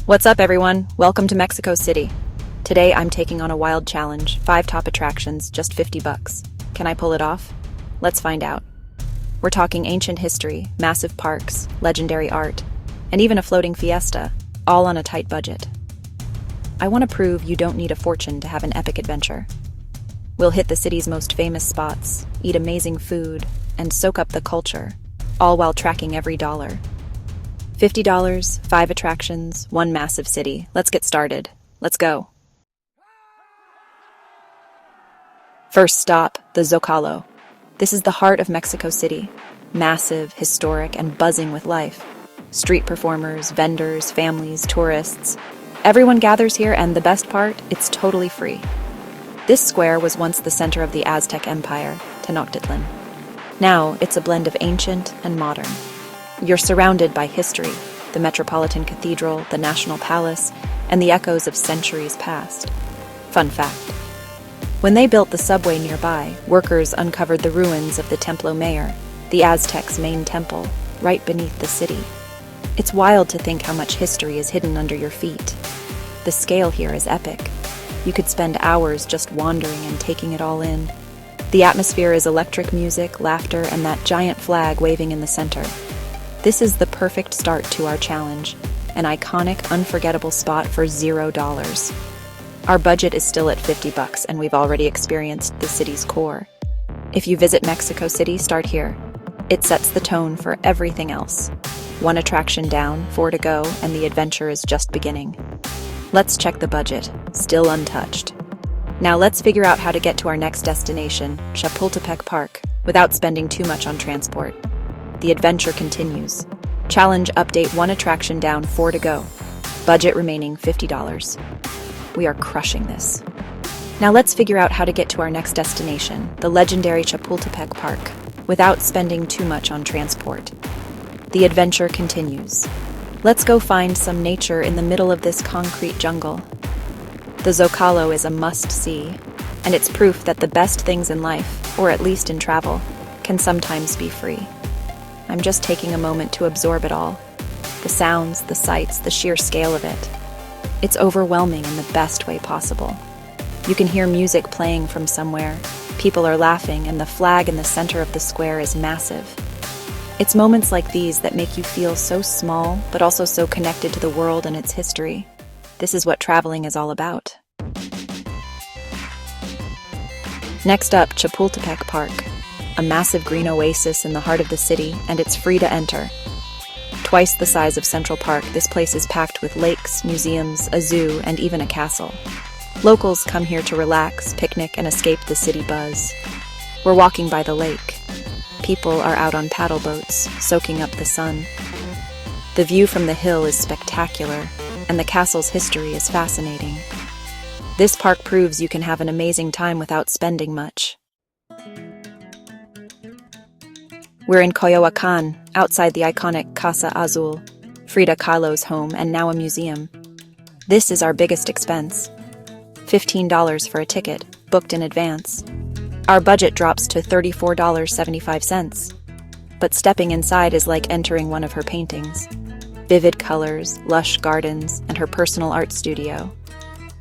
What's up, everyone? Welcome to Mexico City. Today, I'm taking on a wild challenge. 5 top attractions, just $50. Can I pull it off? Let's find out. We're talking ancient history, massive parks, legendary art, and even a floating fiesta, all on a tight budget. I want to prove you don't need a fortune to have an epic adventure. We'll hit the city's most famous spots, eat amazing food, and soak up the culture, all while tracking every dollar. $50, 5 attractions, 1 massive city. Let's get started. Let's go. First stop, the Zócalo. This is the heart of Mexico City. Massive, historic, and buzzing with life. Street performers, vendors, families, tourists. Everyone gathers here, and the best part, it's totally free. This square was once the center of the Aztec Empire, Tenochtitlan. Now, it's a blend of ancient and modern. You're surrounded by history, the Metropolitan Cathedral, the National Palace, and the echoes of centuries past. Fun fact. When they built the subway nearby, workers uncovered the ruins of the Templo Mayor, the Aztecs' main temple, right beneath the city. It's wild to think how much history is hidden under your feet. The scale here is epic. You could spend hours just wandering and taking it all in. The atmosphere is electric music, laughter, and that giant flag waving in the center. This is the perfect start to our challenge, an iconic, unforgettable spot for $0. Our budget is still at $50, and we've already experienced the city's core. If you visit Mexico City, start here. It sets the tone for everything else. 1 attraction down, 4 to go, and the adventure is just beginning. Let's check the budget, still untouched. Now let's figure out how to get to our next destination, Chapultepec Park, without spending too much on transport. The adventure continues. Challenge update: 1 attraction down, 4 to go. Budget remaining $50. We are crushing this. Now let's figure out how to get to our next destination, the legendary Chapultepec Park, without spending too much on transport. The adventure continues. Let's go find some nature in the middle of this concrete jungle. The Zócalo is a must-see, and it's proof that the best things in life, or at least in travel, can sometimes be free. I'm just taking a moment to absorb it all. The sounds, the sights, the sheer scale of it. It's overwhelming in the best way possible. You can hear music playing from somewhere, people are laughing, and the flag in the center of the square is massive. It's moments like these that make you feel so small, but also so connected to the world and its history. This is what traveling is all about. Next up, Chapultepec Park. A massive green oasis in the heart of the city, and it's free to enter. Twice the size of Central Park, this place is packed with lakes, museums, a zoo, and even a castle. Locals come here to relax, picnic, and escape the city buzz. We're walking by the lake. People are out on paddle boats, soaking up the sun. The view from the hill is spectacular, and the castle's history is fascinating. This park proves you can have an amazing time without spending much. We're in Teotihuacan, outside the iconic Casa Azul, Frida Kahlo's home and now a museum. This is our biggest expense. $15 for a ticket, booked in advance. Our budget drops to $34.75. But stepping inside is like entering one of her paintings. Vivid colors, lush gardens, and her personal art studio.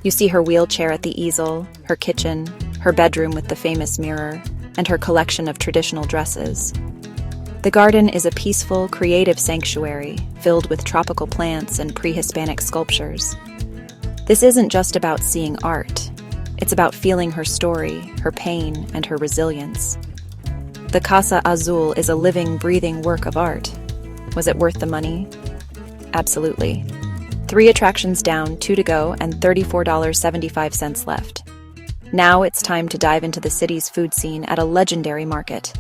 You see her wheelchair at the easel, her kitchen, her bedroom with the famous mirror, and her collection of traditional dresses. The garden is a peaceful, creative sanctuary filled with tropical plants and pre-Hispanic sculptures. This isn't just about seeing art. It's about feeling her story, her pain, and her resilience. The Casa Azul is a living, breathing work of art. Was it worth the money? Absolutely. 3 attractions down, 2 to go, and $34.75 left. Now it's time to dive into the city's food scene at a legendary market.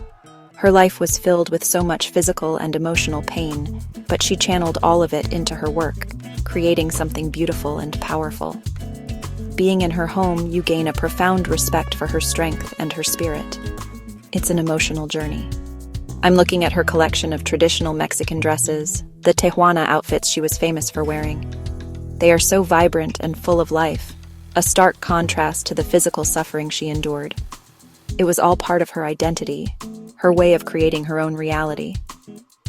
Her life was filled with so much physical and emotional pain, but she channeled all of it into her work, creating something beautiful and powerful. Being in her home, you gain a profound respect for her strength and her spirit. It's an emotional journey. I'm looking at her collection of traditional Mexican dresses, the Tijuana outfits she was famous for wearing. They are so vibrant and full of life, a stark contrast to the physical suffering she endured. It was all part of her identity, her way of creating her own reality.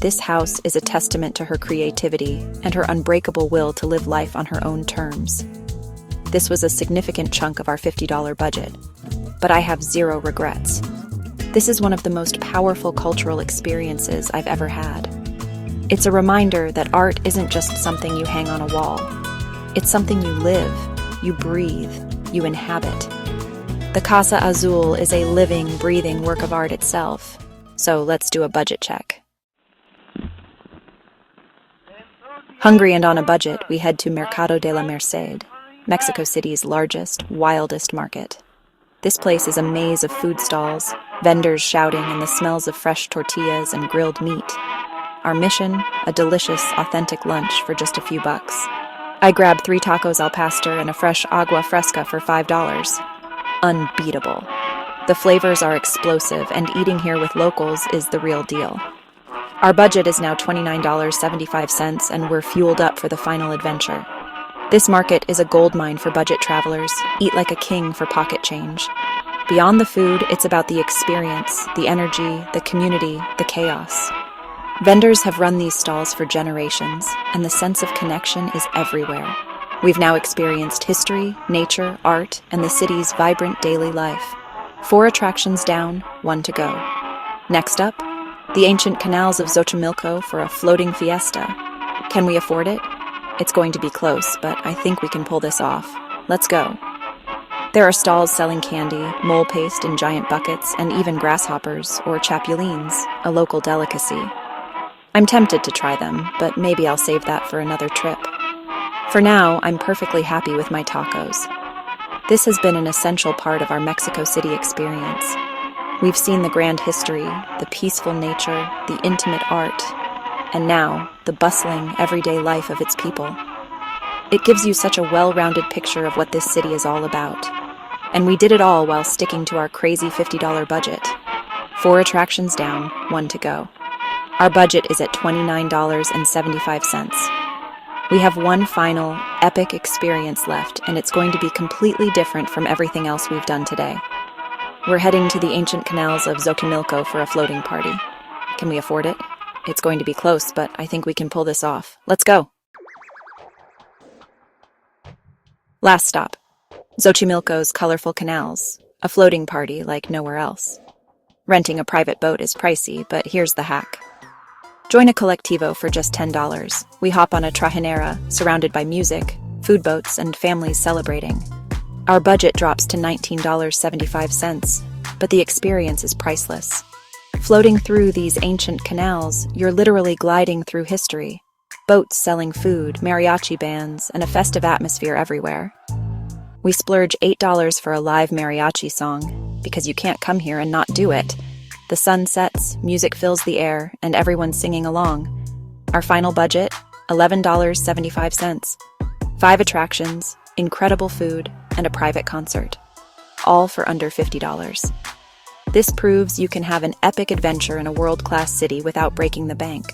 This house is a testament to her creativity and her unbreakable will to live life on her own terms. This was a significant chunk of our $50 budget, but I have zero regrets. This is one of the most powerful cultural experiences I've ever had. It's a reminder that art isn't just something you hang on a wall. It's something you live, you breathe, you inhabit. The Casa Azul is a living, breathing work of art itself. So let's do a budget check. Hungry and on a budget, we head to Mercado de la Merced, Mexico City's largest, wildest market. This place is a maze of food stalls, vendors shouting, and the smells of fresh tortillas and grilled meat. Our mission, a delicious, authentic lunch for just a few bucks. I grabbed 3 tacos al pastor and a fresh agua fresca for $5. Unbeatable. The flavors are explosive, and eating here with locals is the real deal. Our budget is now $29.75, and we're fueled up for the final adventure. This market is a goldmine for budget travelers. Eat like a king for pocket change. Beyond the food, it's about the experience, the energy, the community, the chaos. Vendors have run these stalls for generations, and the sense of connection is everywhere. We've now experienced history, nature, art, and the city's vibrant daily life. 4 attractions down, 1 to go. Next up, the ancient canals of Xochimilco for a floating fiesta. Can we afford it? It's going to be close, but I think we can pull this off. Let's go. There are stalls selling candy, mole paste in giant buckets, and even grasshoppers, or chapulines, a local delicacy. I'm tempted to try them, but maybe I'll save that for another trip. For now, I'm perfectly happy with my tacos. This has been an essential part of our Mexico City experience. We've seen the grand history, the peaceful nature, the intimate art, and now, the bustling, everyday life of its people. It gives you such a well-rounded picture of what this city is all about. And we did it all while sticking to our crazy $50 budget. 4 attractions down, 1 to go. Our budget is at $29.75. We have one final, epic experience left, and it's going to be completely different from everything else we've done today. We're heading to the ancient canals of Xochimilco for a floating party. Can we afford it? It's going to be close, but I think we can pull this off. Let's go! Last stop. Xochimilco's colorful canals. A floating party like nowhere else. Renting a private boat is pricey, but here's the hack. Join a colectivo for just $10. We hop on a trajinera, surrounded by music, food boats, and families celebrating. Our budget drops to $19.75, but the experience is priceless. Floating through these ancient canals, you're literally gliding through history. Boats selling food, mariachi bands, and a festive atmosphere everywhere. We splurge $8 for a live mariachi song, because you can't come here and not do it. The sun sets, music fills the air, and everyone's singing along. Our final budget, $11.75. 5 attractions, incredible food, and a private concert. All for under $50. This proves you can have an epic adventure in a world-class city without breaking the bank.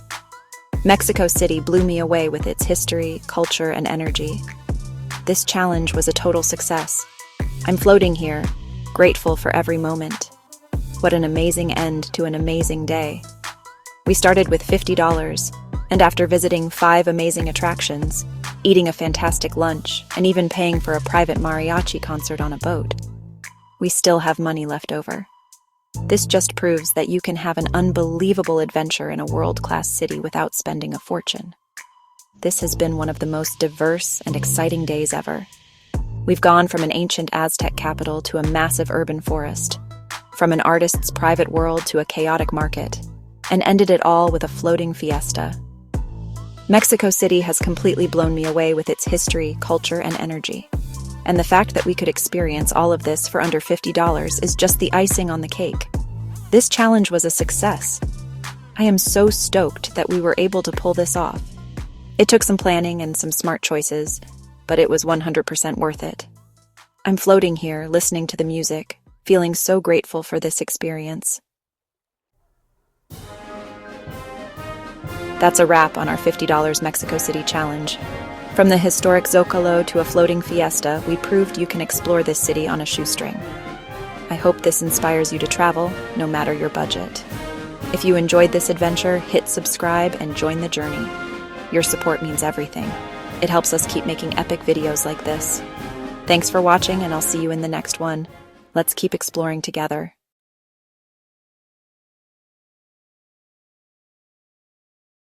Mexico City blew me away with its history, culture, and energy. This challenge was a total success. I'm floating here, grateful for every moment. What an amazing end to an amazing day. We started with $50, and after visiting 5 amazing attractions, eating a fantastic lunch, and even paying for a private mariachi concert on a boat, we still have money left over. This just proves that you can have an unbelievable adventure in a world-class city without spending a fortune. This has been one of the most diverse and exciting days ever. We've gone from an ancient Aztec capital to a massive urban forest, from an artist's private world to a chaotic market, and ended it all with a floating fiesta. Mexico City has completely blown me away with its history, culture, and energy. And the fact that we could experience all of this for under $50 is just the icing on the cake. This challenge was a success. I am so stoked that we were able to pull this off. It took some planning and some smart choices, but it was 100% worth it. I'm floating here, listening to the music, feeling so grateful for this experience. That's a wrap on our $50 Mexico City challenge. From the historic Zócalo to a floating fiesta, we proved you can explore this city on a shoestring. I hope this inspires you to travel, no matter your budget. If you enjoyed this adventure, hit subscribe and join the journey. Your support means everything. It helps us keep making epic videos like this. Thanks for watching, and I'll see you in the next one. Let's keep exploring together.